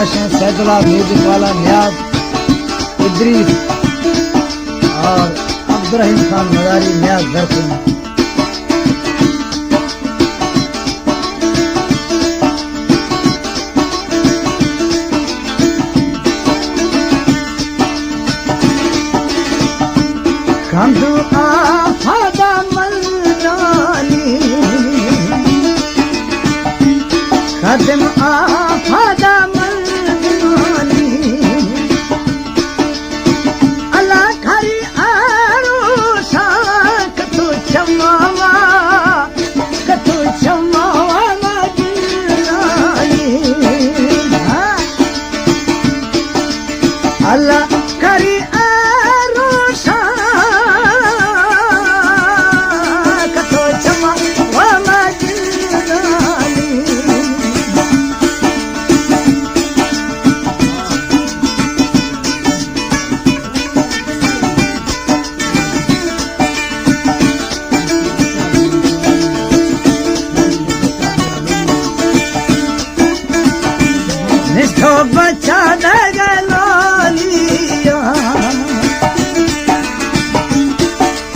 फरमाइश हैं सैदुल्ला म्यूजिक वाला नियाज इदरीस और अब्दुर्रहीम खान मजारी नियाज दरकुन। खंडू आफादा मलरानी खदम आफादा मलरानी अला खरी आरो शाक तो चमावा मजरानी अला खरी निष्ठो बच्चा दगलोलिया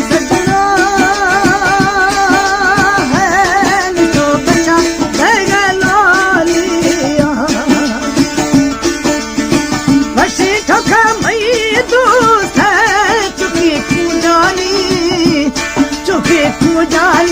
सजना है निष्ठो बच्चा दगलोलिया वशी ठोका मई दूस है चुकी कुजानी